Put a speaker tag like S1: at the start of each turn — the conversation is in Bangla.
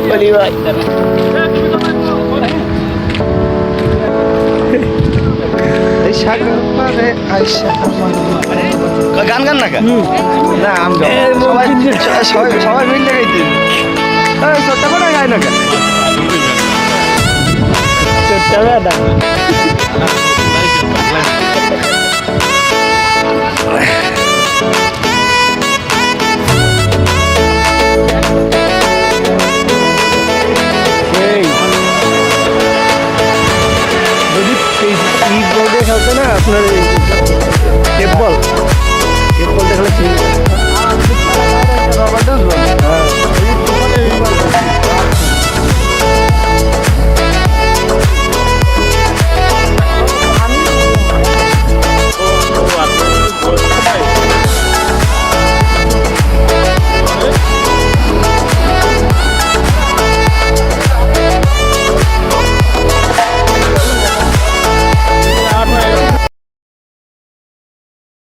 S1: বলি ভাই
S2: গান গান না না আমি সবাই সবাই সবাই মিলে গাইতে সত্য করে গায় না কেন
S1: ছোট্টবেলা খেলতে না আপনার টেপ বল দেখালে